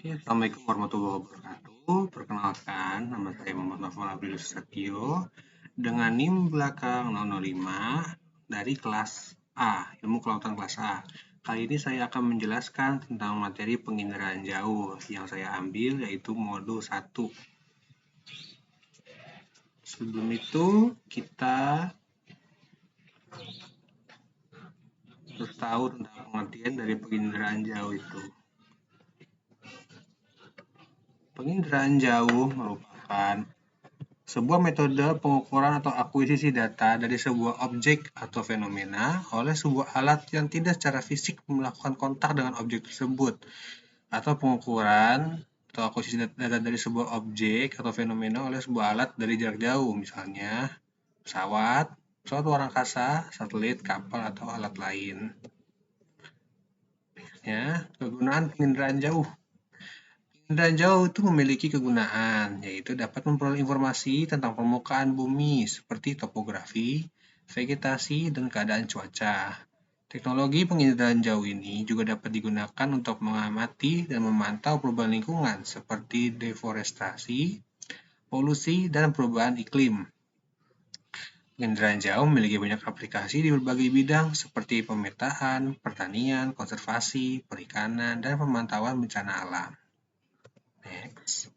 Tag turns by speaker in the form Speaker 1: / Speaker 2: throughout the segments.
Speaker 1: Oke, Assalamualaikum warahmatullahi wabarakatuh. Perkenalkan, nama saya Muhammad Novel Abdul Satyo dengan NIM belakang 005 dari kelas A, ilmu kelautan kelas A. Kali ini saya akan menjelaskan tentang materi penginderaan jauh yang saya ambil yaitu modul 1. Sebelum itu, kita harus tahu tentang pengertian dari penginderaan jauh itu. Penginderaan jauh merupakan sebuah metode pengukuran atau akuisisi data dari sebuah objek atau fenomena oleh sebuah alat yang tidak secara fisik melakukan kontak dengan objek tersebut, atau pengukuran atau akuisisi data dari sebuah objek atau fenomena oleh sebuah alat dari jarak jauh, misalnya pesawat, pesawat luar angkasa, satelit, kapal, atau alat lain. Ya, kegunaan penginderaan jauh. Penginderaan jauh itu memiliki kegunaan, yaitu dapat memperoleh informasi tentang permukaan bumi seperti topografi, vegetasi, dan keadaan cuaca. Teknologi penginderaan jauh ini juga dapat digunakan untuk mengamati dan memantau perubahan lingkungan seperti deforestasi, polusi, dan perubahan iklim. Penginderaan jauh memiliki banyak aplikasi di berbagai bidang seperti pemetaan, pertanian, konservasi, perikanan, dan pemantauan bencana alam. Next.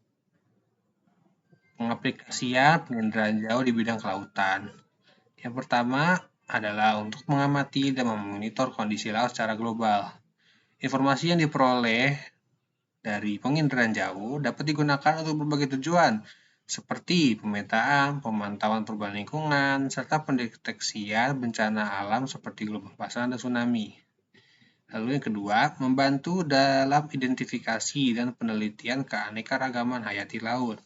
Speaker 1: Pengaplikasian penginderaan jauh di bidang kelautan. Yang pertama adalah untuk mengamati dan memonitor kondisi laut secara global. Informasi yang diperoleh dari penginderaan jauh dapat digunakan untuk berbagai tujuan, seperti pemetaan, pemantauan perubahan lingkungan, serta pendeteksian bencana alam seperti gelombang pasang dan tsunami. Lalu yang kedua, membantu dalam identifikasi dan penelitian keanekaragaman hayati laut.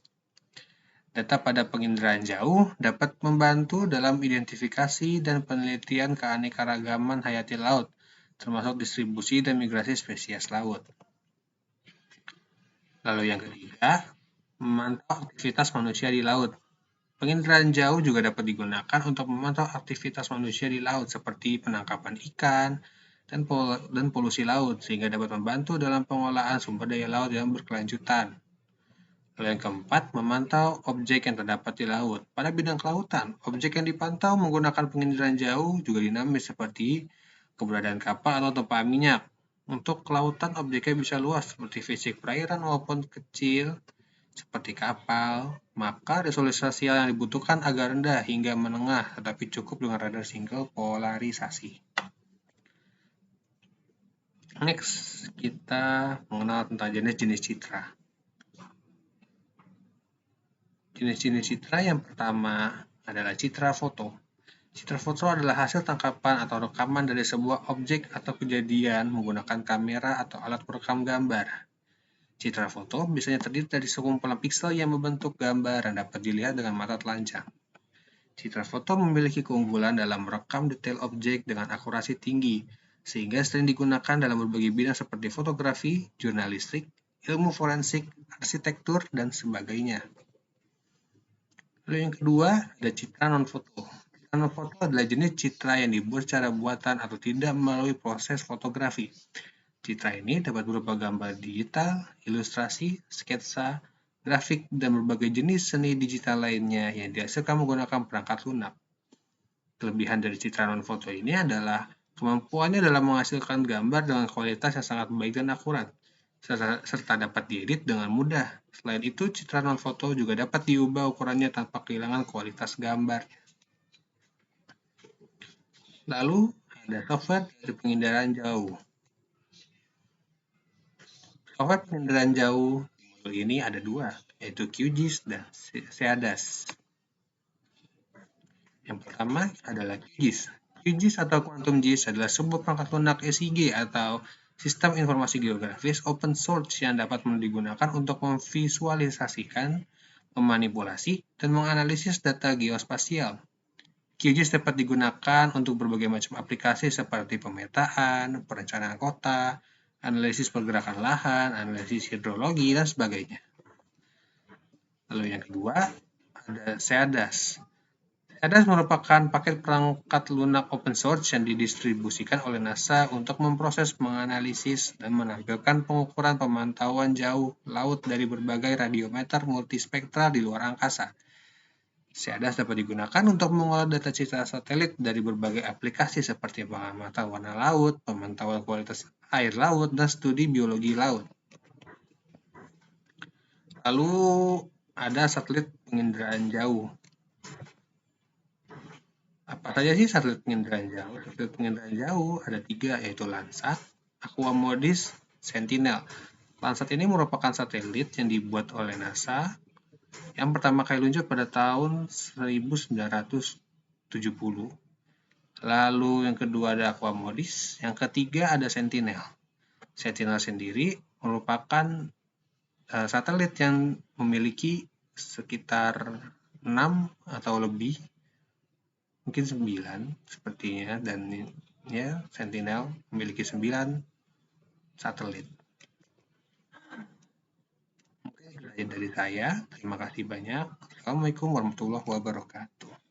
Speaker 1: Data pada penginderaan jauh dapat membantu dalam identifikasi dan penelitian keanekaragaman hayati laut, termasuk distribusi dan migrasi spesies laut. Lalu yang ketiga, memantau aktivitas manusia di laut. Penginderaan jauh juga dapat digunakan untuk memantau aktivitas manusia di laut seperti penangkapan ikan dan polusi laut, sehingga dapat membantu dalam pengolahan sumber daya laut yang berkelanjutan. Lalu yang keempat, memantau objek yang terdapat di laut. Pada bidang kelautan, objek yang dipantau menggunakan penginderaan jauh juga dinamis seperti keberadaan kapal atau tumpahan minyak. Untuk kelautan, objeknya bisa luas seperti fisik perairan maupun kecil seperti kapal, maka resolusi yang dibutuhkan agak rendah hingga menengah, tetapi cukup dengan radar single polarisasi. Next, kita mengenal tentang jenis-jenis citra. Jenis-jenis citra yang pertama adalah citra foto. Citra foto adalah hasil tangkapan atau rekaman dari sebuah objek atau kejadian menggunakan kamera atau alat perekam gambar. Citra foto biasanya terdiri dari sekumpulan piksel yang membentuk gambar yang dapat dilihat dengan mata telanjang. Citra foto memiliki keunggulan dalam merekam detail objek dengan akurasi tinggi, sehingga sering digunakan dalam berbagai bidang seperti fotografi, jurnalistik, ilmu forensik, arsitektur, dan sebagainya. Lalu yang kedua, ada citra non-foto. Citra non-foto adalah jenis citra yang dibuat secara buatan atau tidak melalui proses fotografi. Citra ini dapat berupa gambar digital, ilustrasi, sketsa, grafik, dan berbagai jenis seni digital lainnya yang dihasilkan menggunakan perangkat lunak. Kelebihan dari citra non-foto ini adalah kemampuannya dalam menghasilkan gambar dengan kualitas yang sangat baik dan akurat, serta dapat diedit dengan mudah. Selain itu, citra non-foto juga dapat diubah ukurannya tanpa kehilangan kualitas gambar. Lalu, ada software dari penginderaan jauh. Software penginderaan jauh di modul ini ada dua, yaitu QGIS dan SEADAS. Yang pertama adalah QGIS. QGIS atau Quantum GIS adalah sebuah perangkat lunak SIG atau Sistem Informasi Geografis Open Source yang dapat digunakan untuk memvisualisasikan, memanipulasi, dan menganalisis data geospasial. QGIS dapat digunakan untuk berbagai macam aplikasi seperti pemetaan, perencanaan kota, analisis pergerakan lahan, analisis hidrologi, dan sebagainya. Lalu yang kedua, ada SEADAS. CADAS merupakan paket perangkat lunak open source yang didistribusikan oleh NASA untuk memproses, menganalisis, dan menampilkan pengukuran pemantauan jauh laut dari berbagai radiometer multispektra di luar angkasa. CADAS dapat digunakan untuk mengolah data citra satelit dari berbagai aplikasi seperti pengamatan warna laut, pemantauan kualitas air laut, dan studi biologi laut. Lalu ada satelit penginderaan jauh. Apa saja sih satelit penginderaan jauh? Satelit penginderaan jauh ada 3, yaitu Landsat, Aquamodis, Sentinel. Landsat ini merupakan satelit yang dibuat oleh NASA yang pertama kali luncur pada tahun 1970. Lalu yang kedua ada Aquamodis, yang ketiga ada Sentinel. Sentinel sendiri merupakan satelit yang memiliki sekitar 6 atau lebih, mungkin 9 sepertinya, dan ya Sentinel memiliki 9 satelit. Mungkin itu saja dari saya. Terima kasih banyak. Assalamualaikum warahmatullahi wabarakatuh.